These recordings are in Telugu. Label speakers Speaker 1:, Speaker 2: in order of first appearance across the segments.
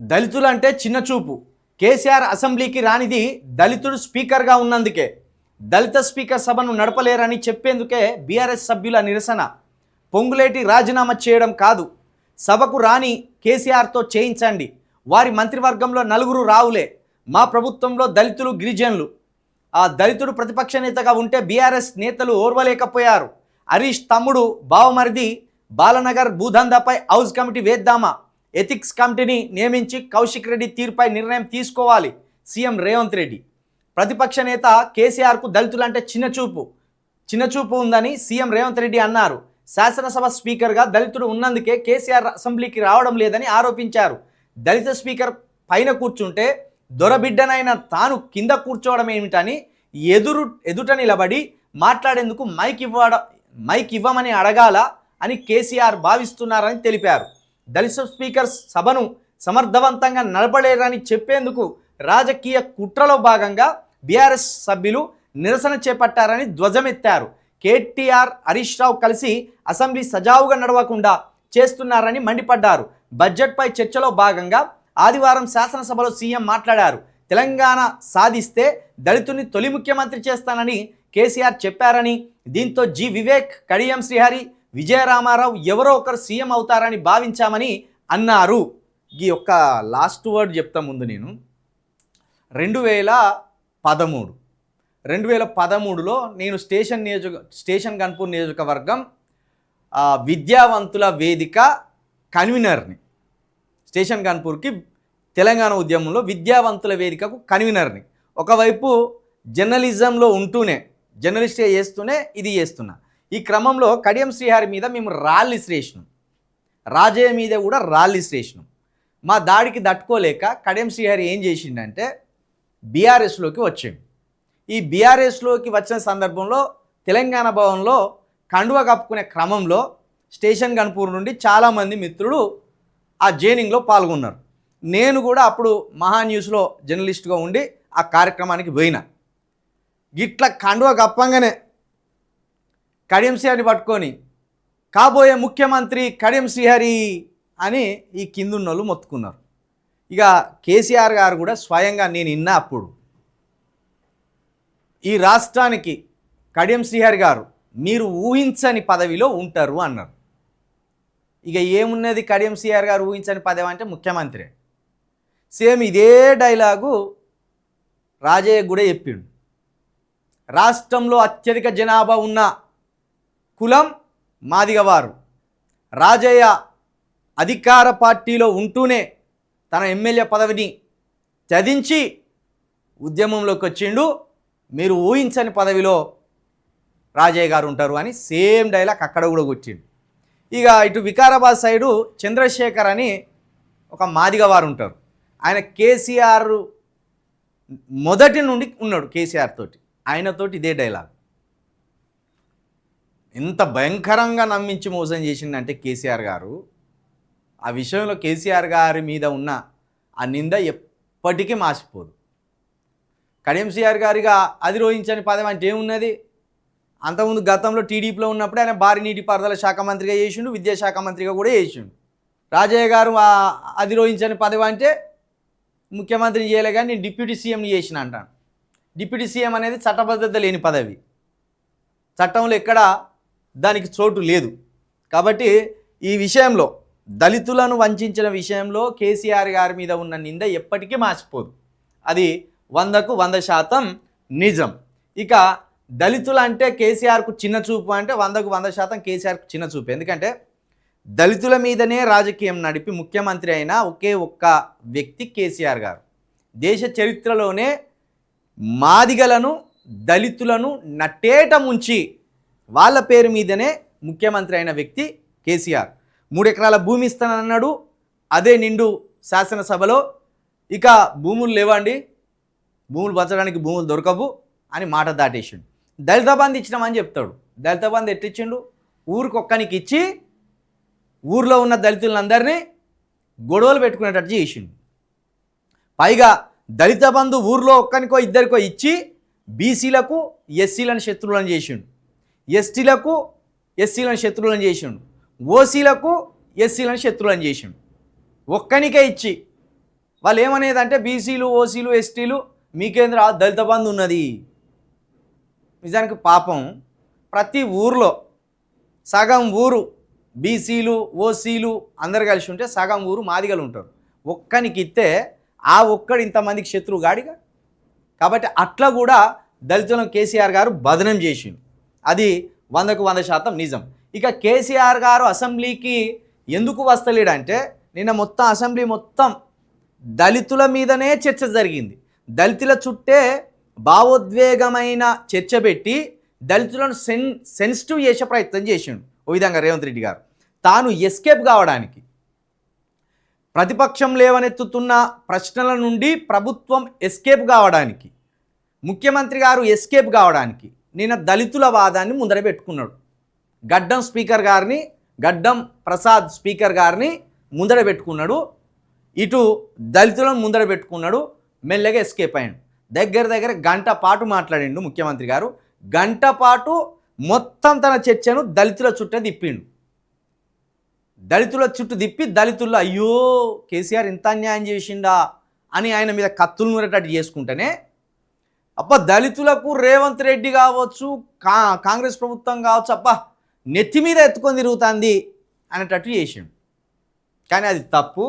Speaker 1: దళితులంటే చిన్నచూపు. కేసీఆర్ అసెంబ్లీకి రానిది దళితుడు స్పీకర్గా ఉన్నందుకే. దళిత స్పీకర్ సభను నడపలేరని చెప్పేందుకే బీఆర్ఎస్ సభ్యుల నిరసన. పొంగులేటి రాజీనామా చేయడం కాదు, సభకు రాని కేసీఆర్తో చేయించండి. వారి మంత్రివర్గంలో నలుగురు రావులే, మా ప్రభుత్వంలో దళితులు గిరిజనులు. ఆ దళితుడు ప్రతిపక్ష నేతగా ఉంటే బీఆర్ఎస్ నేతలు ఓర్వలేకపోయారు. హరీష్ తమ్ముడు బావమరిది బాలనగర్ భూదందాపై హౌస్ కమిటీ వేద్దామా? ఎథిక్స్ కమిటీని నియమించి కౌశిక్ రెడ్డి తీరుపై నిర్ణయం తీసుకోవాలి సీఎం రేవంత్ రెడ్డి. ప్రతిపక్ష నేత కేసీఆర్కు దళితులంటే చిన్నచూపు ఉందని సీఎం రేవంత్ రెడ్డి అన్నారు. శాసనసభ స్పీకర్గా దళితుడు ఉన్నందుకే కేసీఆర్ అసెంబ్లీకి రావడం లేదని ఆరోపించారు. దళిత స్పీకర్ పైన కూర్చుంటే దొరబిడ్డనైన తాను కింద కూర్చోవడం ఏమిటని ఎదుట నిలబడి మాట్లాడేందుకు మైక్ ఇవ్వమని అడగాల అని కేసీఆర్ భావిస్తున్నారని తెలిపారు. దళిత స్పీకర్ సభను సమర్థవంతంగా నడపలేరని చెప్పేందుకు రాజకీయ కుట్రలో భాగంగా బీఆర్ఎస్ సభ్యులు నిరసన చేపట్టారని ధ్వజమెత్తారు. కేటీఆర్ హరీష్ రావు కలిసి అసెంబ్లీ సజావుగా నడవకుండా చేస్తున్నారని మండిపడ్డారు. బడ్జెట్పై చర్చలో భాగంగా ఆదివారం శాసనసభలో సీఎం మాట్లాడారు. తెలంగాణ సాధిస్తే దళితుని తొలి ముఖ్యమంత్రి చేస్తానని కేసీఆర్ చెప్పారని, దీంతో జి వివేక్, కడియం శ్రీహరి, విజయరామారావు ఎవరో ఒకరు సీఎం అవుతారని భావించామని అన్నారు. ఈ యొక్క లాస్ట్ వర్డ్ చెప్తా ముందు నేను 2013లో నేను స్టేషన్ గన్పూర్ నియోజకవర్గం విద్యావంతుల వేదిక కన్వీనర్ని. స్టేషన్ గన్పూర్కి తెలంగాణ ఉద్యమంలో విద్యావంతుల వేదికకు కన్వీనర్ని. ఒకవైపు జర్నలిజంలో ఉంటూనే జర్నలిస్టే చేస్తూనే ఇది చేస్తున్నా. ఈ క్రమంలో కడియం శ్రీహరి మీద మేము రాళ్ళు ఇసిరేసినాం, రాజయ్య మీద కూడా రాళ్ళు ఇసిరేసినాం. మా దాడికి తట్టుకోలేక కడియం శ్రీహరి ఏం చేసిండంటే బీఆర్ఎస్లోకి వచ్చాడు. ఈ బీఆర్ఎస్లోకి వచ్చిన సందర్భంలో తెలంగాణ భవన్లో కండువ కప్పుకునే క్రమంలో స్టేషన్ గన్పూర్ నుండి చాలామంది మిత్రులు ఆ జైనింగ్లో పాల్గొన్నారు. నేను కూడా అప్పుడు మహా న్యూస్లో జర్నలిస్ట్గా ఉండి ఆ కార్యక్రమానికి పోయినా. గిట్ల కండువ కప్పంగానే కడియం శ్రీహరిని పట్టుకొని కాబోయే ముఖ్యమంత్రి కడియం శ్రీహరి అని ఈ కిందున్నోళ్ళు మొత్తుకున్నారు. ఇక కేసీఆర్ గారు కూడా స్వయంగా నేను విన్నా అప్పుడు, ఈ రాష్ట్రానికి కడియం శ్రీహరి గారు మీరు ఊహించని పదవిలో ఉంటారు అన్నారు. ఇక ఏమున్నది, కడియం శ్రీహరి గారు ఊహించని పదవి అంటే ముఖ్యమంత్రి. సేమ్ ఇదే డైలాగు రాజయ్య కూడా చెప్పిండు. రాష్ట్రంలో అత్యధిక జనాభా ఉన్న కులం మాదిగవారు. రాజయ్య అధికార పార్టీలో ఉంటూనే తన ఎమ్మెల్యే పదవిని త్యజించి ఉద్యమంలోకి వచ్చిండు. మీరు ఊహించని పదవిలో రాజయ్య గారు ఉంటారు అని సేమ్ డైలాగ్ అక్కడ కూడా వచ్చిండు. ఇక ఇటు వికారాబాద్ సైడు చంద్రశేఖర్ అని ఒక మాదిగవారు ఉంటారు. ఆయన కేసీఆర్ మొదటి నుండి ఉన్నాడు కేసీఆర్ తోటి, ఆయనతోటి ఇదే డైలాగ్. ఎంత భయంకరంగా నమ్మించి మోసం చేసిందంటే కేసీఆర్ గారు, ఆ విషయంలో కేసీఆర్ గారి మీద ఉన్న ఆ నింద ఎప్పటికీ మాసిపోదు. కడియం శ్రీహరి గారిగా అధిరోహించని పదవి అంటే ఏమున్నది? అంతకుముందు గతంలో టీడీపీలో ఉన్నప్పుడు ఆయన భారీ నీటిపారుదల శాఖ మంత్రిగా చేసిండు, విద్యాశాఖ మంత్రిగా కూడా చేసిండు. రాజయ్య గారు అధిరోహించని పదవి అంటే ముఖ్యమంత్రిని చేయలే కానీ నేను డిప్యూటీ సీఎంని చేసిన అంటాను. డిప్యూటీ సీఎం అనేది చట్టబద్ధత లేని పదవి, చట్టంలో ఎక్కడ దానికి చోటు లేదు. కాబట్టి ఈ విషయంలో దళితులను వంచిన విషయంలో కేసీఆర్ గారి మీద ఉన్న నింద ఎప్పటికీ మాసిపోదు. అది 100కు 100% నిజం. ఇక దళితులు అంటే కేసీఆర్కు చిన్న చూపు అంటే 100కు 100% కేసీఆర్కు చిన్న చూపు. ఎందుకంటే దళితుల మీదనే రాజకీయం నడిపి ముఖ్యమంత్రి అయిన ఒకే ఒక్క వ్యక్తి కేసీఆర్ గారు. దేశ చరిత్రలోనే మాదిగలను దళితులను నట్టేట ముంచి వాళ్ళ పేరు మీదనే ముఖ్యమంత్రి అయిన వ్యక్తి కేసీఆర్. 3 ఎకరాల భూమి ఇస్తానన్నాడు, అదే నిండు శాసనసభలో ఇక భూములు లేవండి, భూములు పంచడానికి భూములు దొరకవు అని మాట దాటేసిండు. దళిత బంధు ఇచ్చినామని చెప్తాడు. దళిత బంధు ఎట్టిచ్చిండు? ఊరికొక్కనికి ఇచ్చి ఊర్లో ఉన్న దళితులందరినీ గొడవలు పెట్టుకునేటట్టు చేసిండు. పైగా దళిత బంధు ఊర్లో ఒక్కనికో ఇద్దరికో ఇచ్చి బీసీలకు ఎస్సీలను శత్రువులను చేసిండు, ఎస్టీలకు ఎస్సీలను శత్రువులను చేసిండు, ఓసీలకు ఎస్సీలను శత్రువులను చేసిండు. ఒక్కనికే ఇచ్చి వాళ్ళు ఏమనేదంటే బీసీలు ఓసీలు ఎస్టీలు మీకేంద్ర దళిత బంధు ఉన్నది. నిజానికి పాపం ప్రతి ఊర్లో సగం ఊరు బీసీలు ఓసీలు అందరు కలిసి ఉంటే సగం ఊరు మాదిగలు ఉంటారు. ఒక్కనికి ఇస్తే ఆ ఒక్కడు ఇంతమందికి శత్రువు గాడిగా. కాబట్టి అట్లా కూడా దళితులను కేసీఆర్ గారు బదనం చేసిండు. అది 100% నిజం. ఇక కేసీఆర్ గారు అసెంబ్లీకి ఎందుకు వస్తలేడంటే నిన్న మొత్తం అసెంబ్లీ మొత్తం దళితుల మీదనే చర్చ జరిగింది. దళితుల చుట్టే భావోద్వేగమైన చర్చ పెట్టి దళితులను సెన్సిటివ్ చేసే ప్రయత్నం చేసిండు. ఓ విధంగా రేవంత్ రెడ్డి గారు తాను ఎస్కేప్ కావడానికి, ప్రతిపక్షం లేవనెత్తుతున్న ప్రశ్నల నుండి ప్రభుత్వం ఎస్కేప్ కావడానికి, ముఖ్యమంత్రి గారు ఎస్కేప్ కావడానికి నిన్న దళితుల వాదాన్ని ముందర పెట్టుకున్నాడు. గడ్డం ప్రసాద్ స్పీకర్ గారిని ముందర పెట్టుకున్నాడు. ఇటు దళితులను ముందర పెట్టుకున్నాడు. మెల్లగా ఎస్కేప్ అయ్యాడు. దగ్గర గంట పాటు మాట్లాడిండు ముఖ్యమంత్రి గారు. గంట పాటు మొత్తం తన చర్చను దళితుల చుట్టే తిప్పిండు. దళితుల చుట్టూ తిప్పి దళితుల్లో అయ్యో కేసీఆర్ ఇంత అన్యాయం చేసిండా అని ఆయన మీద కత్తులు నూరేటట్టు చేసుకుంటేనే అబ్బా దళితులకు రేవంత్ రెడ్డి కావచ్చు, కాంగ్రెస్ ప్రభుత్వం కావచ్చు, అబ్బా నెత్తి మీద ఎత్తుకొని తిరుగుతుంది అనేటట్టు చేసిండు. కానీ అది తప్పు.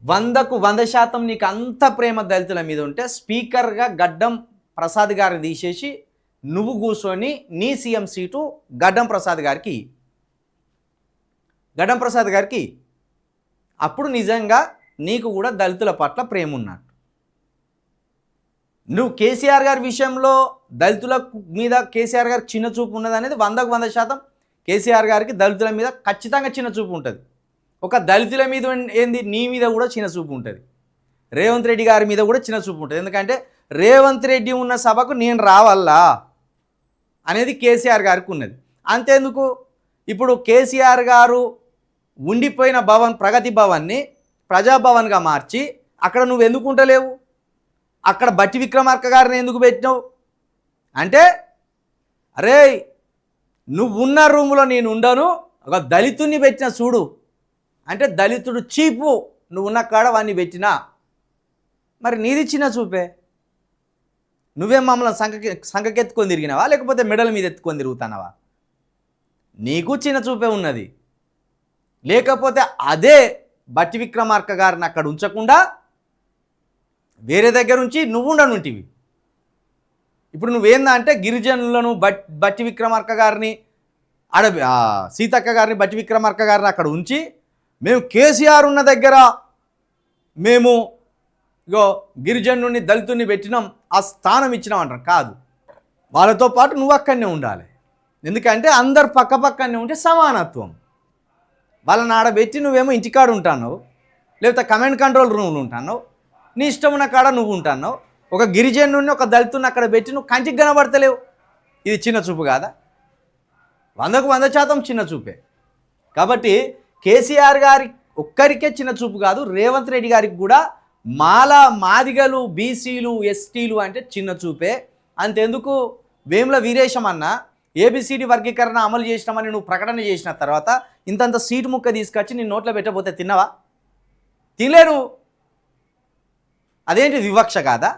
Speaker 1: 100% నీకు అంత ప్రేమ దళితుల మీద ఉంటే స్పీకర్గా గడ్డం ప్రసాద్ గారిని తీసేసి నువ్వు కూర్చొని నీ సీఎం సీటు గడ్డం ప్రసాద్ గారికి అప్పుడు నిజంగా నీకు కూడా దళితుల పట్ల ప్రేమ ఉన్నట్టు. నువ్వు కేసీఆర్ గారి విషయంలో దళితుల మీద కేసీఆర్ గారికి చిన్న చూపు ఉన్నది అనేది 100% కేసీఆర్ గారికి దళితుల మీద ఖచ్చితంగా చిన్న చూపు ఉంటుంది. ఒక దళితుల మీద ఏంది నీ మీద కూడా చిన్న చూపు ఉంటుంది. రేవంత్ రెడ్డి గారి మీద కూడా చిన్న చూపు ఉంటుంది. ఎందుకంటే రేవంత్ రెడ్డి ఉన్న సభకు నేను రావాలా అనేది కేసీఆర్ గారికి ఉన్నది. అంతేందుకు ఇప్పుడు కేసీఆర్ గారు ఉండిపోయిన ప్రగతి భవన్ని ప్రజాభవన్గా మార్చి అక్కడ నువ్వు ఎందుకు ఉండలేవు? అక్కడ బట్టి విక్రమార్క గారిని ఎందుకు పెట్టినావు అంటే, అరే నువ్వున్న రూములో నేను ఉండను, ఒక దళితుడిని పెట్టిన చూడు అంటే దళితుడు చీపు, నువ్వున్న కాడ వాడిని పెట్టినా. మరి నీది చిన్న చూపే. నువ్వేం మమ్మల్ని సంఖకెత్తుకొని తిరిగినావా లేకపోతే మెడల మీద ఎత్తుకొని తిరుగుతున్నావా? నీకు చిన్న చూపే ఉన్నది. లేకపోతే అదే బట్టి విక్రమార్క గారిని అక్కడ ఉంచకుండా వేరే దగ్గర ఉంచి నువ్వు ఉండనుంటివి. ఇప్పుడు నువ్వేందా అంటే గిరిజనులను బట్టి విక్రమార్క గారిని సీతక్క గారిని బట్టి విక్రమార్క గారిని అక్కడ ఉంచి మేము కేసీఆర్ ఉన్న దగ్గర మేము గిరిజనుని దళితుని పెట్టినాం, ఆ స్థానం ఇచ్చినాం అంటారు. కాదు, వాళ్ళతో పాటు నువ్వు అక్కడనే ఉండాలి. ఎందుకంటే అందరు పక్కనే ఉంటే సమానత్వం. వాళ్ళని ఆడబెట్టి నువ్వేమో ఇంటికాడ ఉంటాను, లేకపోతే కమాండ్ కంట్రోల్ రూమ్లు ఉంటాను, నీ ఇష్టం ఉన్న కాడ నువ్వు ఉంటాను. ఒక గిరిజనుని ఒక దళితుని అక్కడ పెట్టి నువ్వు కంటికి కనబడతలేవు. ఇది చిన్న చూపు కాదా? 100% చిన్న చూపే. కాబట్టి కేసీఆర్ గారి ఒక్కరికే చిన్న చూపు కాదు, రేవంత్ రెడ్డి గారికి కూడా మాదిగలు బీసీలు ఎస్టీలు అంటే చిన్న చూపే. అంతెందుకు వేముల వీరేశం అన్న ఏబిసిడి వర్గీకరణ అమలు చేసినామని నువ్వు ప్రకటన చేసిన తర్వాత ఇంతంత సీటు ముక్క తీసుకొచ్చి నీ నోట్లో పెట్టబోతే తిన్నావా? తినలేను. అదేంటి వివక్ష కాదా?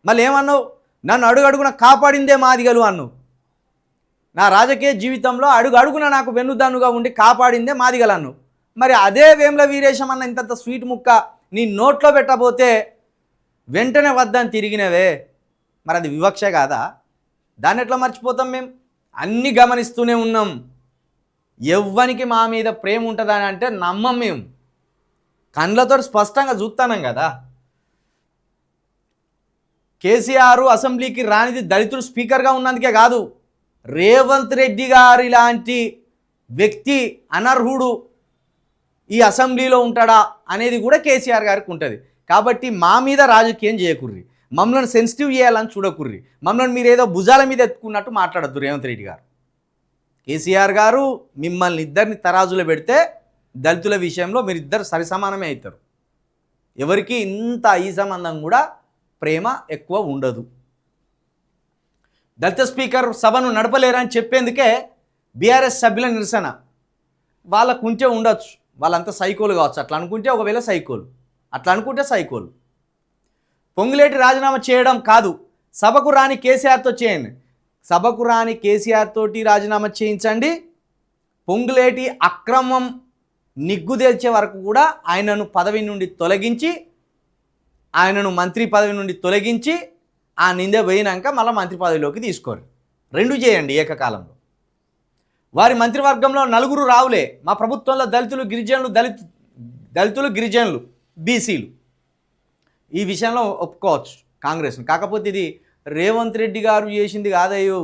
Speaker 1: మళ్ళీ ఏమన్నావు? నన్ను అడుగడుగున కాపాడిందే మాదిగలు అన్నావు. నా రాజకీయ జీవితంలో అడుగడుగున నాకు వెన్నుదన్నుగా ఉండి కాపాడిందే మాదిగలు అన్నావు. మరి అదే వేముల వీరేశం అన్న ఇంతంత స్వీట్ ముక్క నీ నోట్లో పెట్టబోతే వెంటనే వద్దని తిరిగినవే. మరి అది వివక్ష కాదా? దాన్ని ఎట్లా మర్చిపోతాం? మేము అన్నీ గమనిస్తూనే ఉన్నాం. ఎవ్వనికి మా మీద ప్రేమ ఉంటుందని అంటే నమ్మం. మేము కళ్ళతో స్పష్టంగా చూస్తున్నాం కదా. కేసీఆర్ అసెంబ్లీకి రానిది దళితుడు స్పీకర్గా ఉన్నందుకే కాదు, రేవంత్ రెడ్డి గారి లాంటి వ్యక్తి అనర్హుడు ఈ అసెంబ్లీలో ఉంటాడా అనేది కూడా కేసీఆర్ గారికి ఉంటుంది. కాబట్టి మా మీద రాజకీయం చేయకుర్రి, మమ్మల్ని సెన్సిటివ్ చేయాలని చూడకుర్రి, మమ్మల్ని మీరు ఏదో భుజాల మీద ఎత్తుకున్నట్టు మాట్లాడద్దు. రేవంత్ రెడ్డి గారు, కేసీఆర్ గారు మిమ్మల్ని ఇద్దరిని తరాజులో పెడితే దళితుల విషయంలో మీరిద్దరు సరిసమానమే అవుతారు. ఎవరికి ఇంత ఈ సంబంధం కూడా ప్రేమ ఎక్కువ ఉండదు. దళిత స్పీకర్ సభను నడపలేరని చెప్పేందుకే బీఆర్ఎస్ సభ్యుల నిరసన. వాళ్ళకు ఉంటే ఉండొచ్చు, వాళ్ళంతా సైకోలు కావచ్చు, అట్లా అనుకుంటే ఒకవేళ సైకోలు, అట్లా అనుకుంటే సైకోలు. పొంగులేటి రాజీనామా చేయడం కాదు, సభకు రాని కేసీఆర్తో చేయండి. సభకు రాని కేసీఆర్ తోటి రాజీనామా చేయించండి. పొంగులేటి అక్రమం నిగ్గుదేల్చే వరకు కూడా ఆయనను పదవి నుండి తొలగించి, ఆయనను మంత్రి పదవి నుండి తొలగించి ఆ నింద పోయినాక మళ్ళీ మంత్రి పదవిలోకి తీసుకోరు. రెండు చేయండి ఏకకాలంలో. వారి మంత్రివర్గంలో 4 రావులే. మా ప్రభుత్వంలో దళితులు గిరిజనులు బీసీలు. ఈ విషయంలో ఒప్పుకోవచ్చు కాంగ్రెస్ని. కాకపోతే ఇది రేవంత్ రెడ్డి గారు చేసింది కాదయ్యో.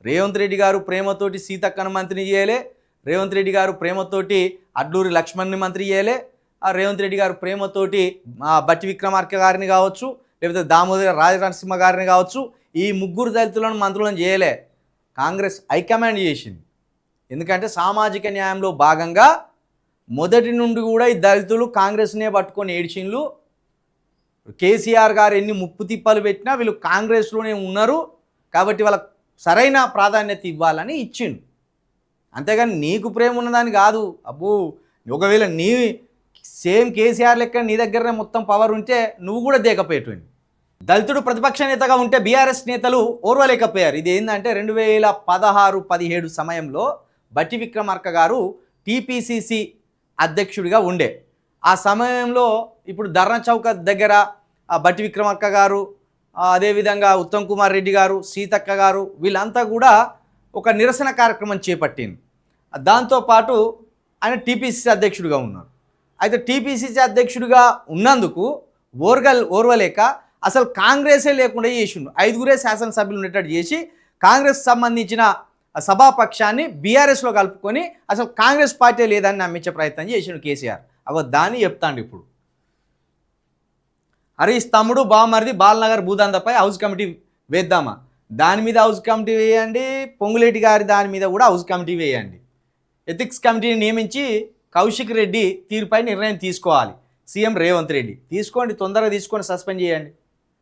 Speaker 1: రేవంత్ రెడ్డి గారు ప్రేమతోటి సీతక్కను మంత్రిని చేయలే. రేవంత్ రెడ్డి గారు ప్రేమతోటి అడ్లూరి లక్ష్మణ్ని మంత్రి చేయలే. ఆ రేవంత్ రెడ్డి గారు ప్రేమతోటి బట్టి విక్రమార్క గారిని కావచ్చు, లేకపోతే దామోదర రాజనరసింహ గారిని కావచ్చు, ఈ 3 దళితులను మంత్రులను చేయలే. కాంగ్రెస్ హైకమాండ్ చేసింది. ఎందుకంటే సామాజిక న్యాయంలో భాగంగా మొదటి నుండి కూడా ఈ దళితులు కాంగ్రెస్నే పట్టుకొని ఏడ్చిండ్లు. కేసీఆర్ గారు ఎన్ని ముప్పు తిప్పలు పెట్టినా వీళ్ళు కాంగ్రెస్లోనే ఉన్నారు కాబట్టి వాళ్ళకు సరైన ప్రాధాన్యత ఇవ్వాలని ఇచ్చిండు. అంతేగాని నీకు ప్రేమ ఉన్నదాని కాదు. అబ్బో, ఒకవేళ నీ సేమ్ కేసీఆర్ లెక్క నీ దగ్గరనే మొత్తం పవర్ ఉంటే నువ్వు కూడా దేకపోయేటువంటి. దళితుడు ప్రతిపక్ష నేతగా ఉంటే బీఆర్ఎస్ నేతలు ఓర్వలేకపోయారు. ఇది ఏంటంటే 2016-17 సమయంలో బట్టి విక్రమార్క గారు టీపీసీసీ అధ్యక్షుడిగా ఉండే. ఆ సమయంలో ఇప్పుడు ధర్నా చౌక దగ్గర బట్టి విక్రమార్క గారు, అదేవిధంగా ఉత్తమ్ కుమార్ రెడ్డి గారు, సీతక్క గారు వీళ్ళంతా కూడా ఒక నిరసన కార్యక్రమం చేపట్టింది. దాంతోపాటు ఆయన టీపీసీసీ అధ్యక్షుడిగా ఉన్నారు. అయితే టీపీసీసీ అధ్యక్షుడిగా ఉన్నందుకు ఓర్వలేక అసలు కాంగ్రెసే లేకుండా చేసిండు. 5 శాసనసభ్యులు ఉండేటట్టు చేసి కాంగ్రెస్ సంబంధించిన సభాపక్షాన్ని బీఆర్ఎస్లో కలుపుకొని అసలు కాంగ్రెస్ పార్టీ లేదని నమ్మించే ప్రయత్నం చేసిండు కేసీఆర్. దాన్ని చెప్తాండు ఇప్పుడు. హరీష్ తమ్ముడు బామర్ది బాలనగర్ భూదందాపై హౌస్ కమిటీ వేద్దామా? దాని మీద హౌస్ కమిటీ వేయండి. పొంగులేటి గారి దాని మీద కూడా హౌస్ కమిటీ వేయండి. ఎథిక్స్ కమిటీని నియమించి కౌశిక్ రెడ్డి తీరుపై నిర్ణయం తీసుకోవాలి. సీఎం రేవంత్ రెడ్డి తీసుకోండి, తొందరగా తీసుకొని సస్పెండ్ చేయండి.